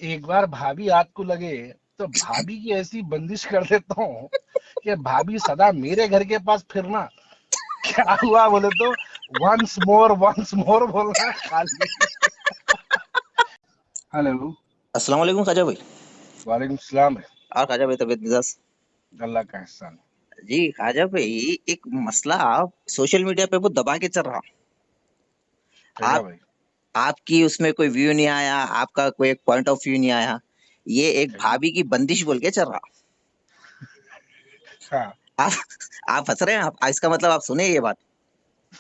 एक बार भाभी हाथ को लगे तो भाभी की ऐसी बंदिश कर देता हूँ कि भाभी सदा मेरे घर के पास फिरना। क्या हुआ बोले तो वंस मोर बोलना खाली। हेलो। अस्सलाम वालेकुम ख्वाजा भाई। वालेकुम सलाम। और ख्वाजा भाई तबीयत मिजाज? अल्लाह का एहसान। जी ख्वाजा भाई, एक मसला सोशल मीडिया पे वो दबा के चल रहा। क्या आप भाई? आपकी उसमें कोई व्यू नहीं आया, आपका कोई एक पॉइंट ऑफ व्यू नहीं आया। ये एक क्या? भाभी की बंदिश बोल के चल रहा। हाँ। आप आप हंस रहे हैं। आप इसका मतलब आप सुने ये बात?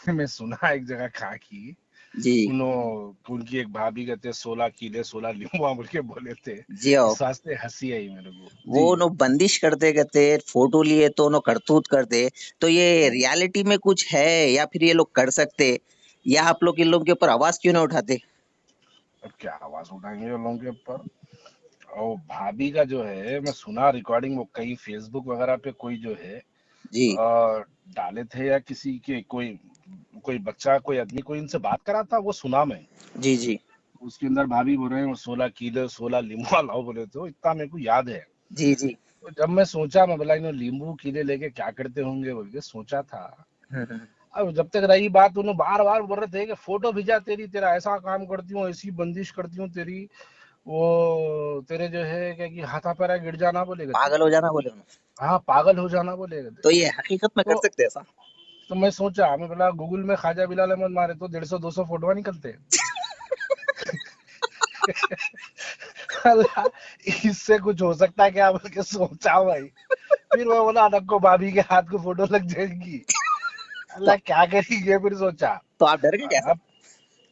मैं सुना एक जगह खा की जी उनकी एक भाभी कहते 16 कीले 16 नींबू बोल के बोले थे। जी आओ। इस वास्ते हंसी आई मेरे को वो जी। नो बंदिश करते करते फोटो लिए तो नो करतूत करते। तो ये रियलिटी में कुछ है या फिर ये लोग कर सकते, या आप लोग इन लोगों के ऊपर आवाज क्यों नहीं उठाते? अब क्या आवाज उठाएंगे उन लोगों के ऊपर। और भाभी का जो है मैं सुना रिकॉर्डिंग वो कहीं फेसबुक वगैरह पे कोई जो है जी डाले थे या किसी के कोई कोई बच्चा कोई आदमी कोई इनसे बात करा था वो सुना मैं। जी जी उसके अंदर भाभी बोल रहे हैं 16 कीले 16 नींबू लाओ बोले तो इतना मेरे को याद है। जी जी। तो जब मैं सोचा मैं बोला इन्होंने नींबू कीले लेके क्या करते होंगे बोल के सोचा था। हम्म। अब जब तक रही बात उन्होंने बार बार बोल रहे थे कि फोटो भेजा तेरी तेरा ऐसा काम करती हूँ ऐसी बंदिश करती हूँ तेरी वो तेरे जो है क्या कि हाथा पैरा गिर जाना बोलेगा थे। पागल हो जाना बोले उन्होंने। हाँ पागल हो जाना बोलेगा थे। तो ये हकीकत में कर तो सकते हैं ऐसा? तो मैं सोचा मैं बोला गूगल में ख्वाजा बिलाल अहमद मारे तो 150 200 फोटो निकलते हैं। अल्लाह, इससे कुछ हो सकता है क्या बोल के सोचा भाई। फिर मैं बोला अनक भाभी के हाथ को फोटो लग जाएगी। तो अल्लाह क्या करेंगे फिर सोचा। तो आप डर गए कैसा? अब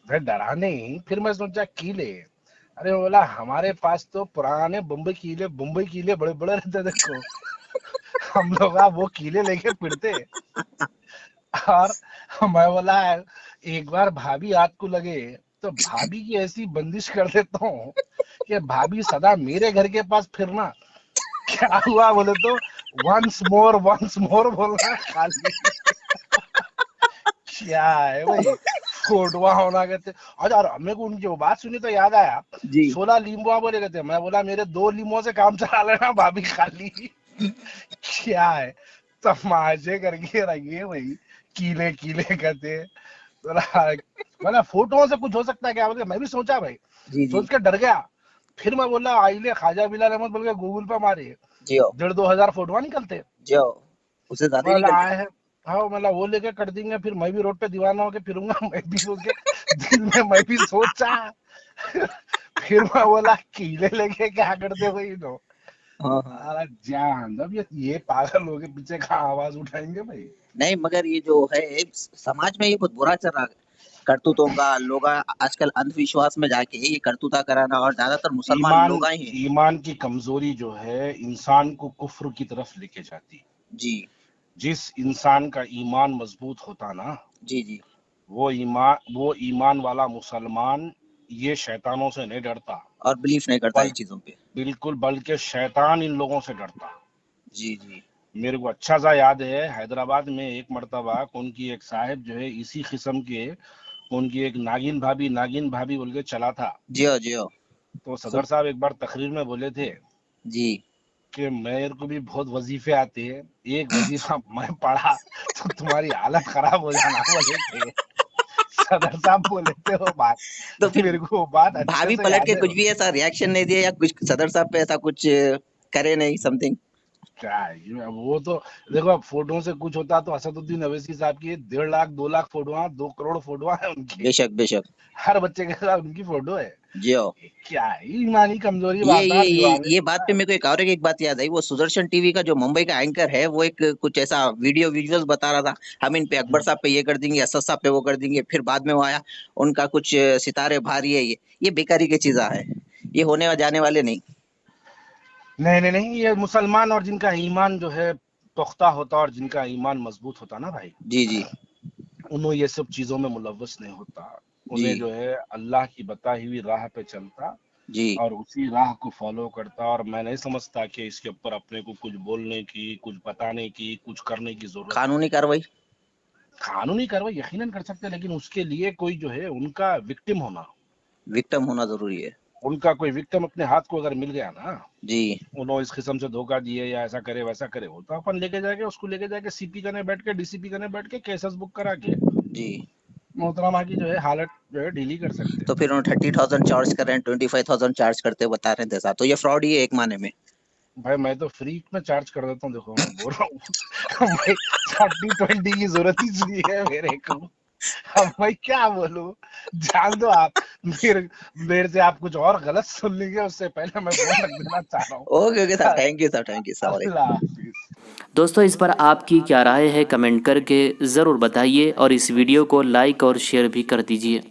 मैं डरा नहीं फिर मैं सोचा कीले। अरे बोला हमारे पास तो पुराने बम्बई कीले बड़े बड़े रहते देखो। हम लोग वो कीले लेके फिरते। और मैं बोला एक बार भाभी हाथ को लगे तो भाभी की ऐसी बंदिश कर देता हूँ कि भाभी सदा मेरे घर के पास फिरना। क्या हुआ बोले तो वंस मोर बोलना खाली। क्या है भाई। फोटुआ होना कहते। और मेरे को उनकी वो बात सुनी तो याद आया। जी। 16 लीम्बुआ बोले कहते मैं बोला मेरे 2 लीम्बुओं से काम चला लेना भाभी खाली। क्या है। तमाशे करके रखिए भाई। कीले कीले कहते। मतलब फोटोओं से कुछ हो सकता है क्या बोल के मैं भी सोचा भाई। जी जी। सोच के डर गया। फिर मैं बोला आइले ख्वाजा बिलाल अहमद बोल के गूगल पे मारे जी आओ। 1,500 2,000 फोटो निकलते। जी आओ। उससे ज्यादा ही मतलब निकलते। आए हैं। हाँ मतलब वो लेके कर देंगे फिर मैं भी रोड पे दीवाना होके फिरूंगा मैं भी सोच के दिल में मैं भी सोचा। फिर मैं बोला कीले लेके क्या करते भाई तो। हाँ हाँ। अरे जान अब ये पागल लोग के पीछे का आवाज उठाएंगे भाई। नहीं, मगर ये जो है समाज में ये बहुत बुरा चल रहा है। करतूतों का लोग आजकल अंधविश्वास में जाके ये करतूता कराना, और ज्यादातर मुसलमान ईमान लोग ही हैं। ईमान की कमजोरी जो है इंसान को कुफ्र की तरफ लेके जाती। जी जिस इंसान का ईमान मजबूत होता ना जी जी। वो ईमान वाला मुसलमान ये शैतानों से नहीं डरता। और बिलीफ नहीं करता इन बल चीजों पे। बिल्कुल बल्कि शैतान इन लोगों से डरता। जी जी। मेरे को अच्छा सा याद है हैदराबाद में एक मर्तबा उनकी एक साहब जो है इसी किस्म के उनकी एक नागिन भाभी बोल के चला था। जियो जियो। तो सुन। सदर साहब एक बार तकरीर में बोले थे जी। कि मेरे को भी बहुत वजीफे आते हैं। एक वजीफा मैं पढ़ा तो तुम्हारी हालत खराब हो जाना बोले थे। सदर साहब बोले थे वो बात। तो फिर मेरे को वो बात अच्छे भाभी से पलट याद के है। कुछ भी ऐसा रिएक्शन नहीं दिया, या कुछ सदर साहब पे ऐसा कुछ करे नहीं समथिंग? क्या है अब वो तो देखो अब फोटो से कुछ होता तो असदुद्दीन अवैसी साहब की 1.5 लाख 2 लाख फोटो 2 करोड़ फोटो है उनकी। बेशक बेशक। हर बच्चे के साथ उनकी फोटो है। जियो। ये क्या है ईमानी कमजोरी ये बात ये है ये दीवाने ये बात पे का। मेरे को एक बात याद आई। वो सुदर्शन टीवी का जो मुंबई का एंकर है, वो एक कुछ ऐसा वीडियो विजुअल्स बता रहा था। हम इन पे अकबर साहब पे ये कर देंगे, असद साहब पे वो कर देंगे। फिर बाद में वो आया, उनका कुछ सितारे भारी है। ये बेकारी की चीजा है। ये होने जाने वाले नहीं। नहीं ये मुसलमान और जिनका ईमान जो है पुख्ता होता और जिनका ईमान मजबूत होता ना भाई जी जी उन्हें ये सब चीजों में मुलव्वस नहीं होता। जी उन्हें जो है अल्लाह की बताई हुई राह पे चलता जी। और उसी राह को फॉलो करता। और मैं नहीं समझता कि इसके ऊपर अपने को कुछ बोलने की कुछ बताने की कुछ करने की जरूरत है। कानूनी कार्रवाई। कानूनी कार्रवाई यकीनन कर सकते हैं लेकिन उसके लिए कोई जो है उनका विक्टिम होना। विक्टिम होना जरूरी है। उनका कोई विक्टिम अपने हाथ को अगर मिल गया ना, जी उन्होंने इस किस्म से धोखा दिए या ऐसा करे वैसा करे, वो तो अपन लेके जाके उसको लेके जाके सीपी कने बैठ के डीसीपी कने बैठ के केसेस बुक करा के जी। मोहतरमा की जो है हालत जो है ढीली कर सकते तो हैं। फिर उन्होंने 30,000 चार्ज कर रहे हैं, 25,000 चार्ज करते बता रहे थे साहब, तो ये फ्रॉड ही है एक माने में। भाई मैं तो फ्री में चार्ज कर देता हूँ, देखो मैं बोल रहा हूँ भाई 30-20 की जरूरत ही नहीं है मेरे को। अब मैं क्या बोलूं, जान दो आप। मेरे से आप कुछ और गलत सुन लीजिए, उससे पहले मैं फोन रख देना चाह रहा हूँ। Okay okay sir, thank you sir, thank you sorry. अल्लाह हाफिज। दोस्तों इस पर आपकी क्या राय है कमेंट करके ज़रूर बताइए और इस वीडियो को लाइक और शेयर भी कर दीजिए।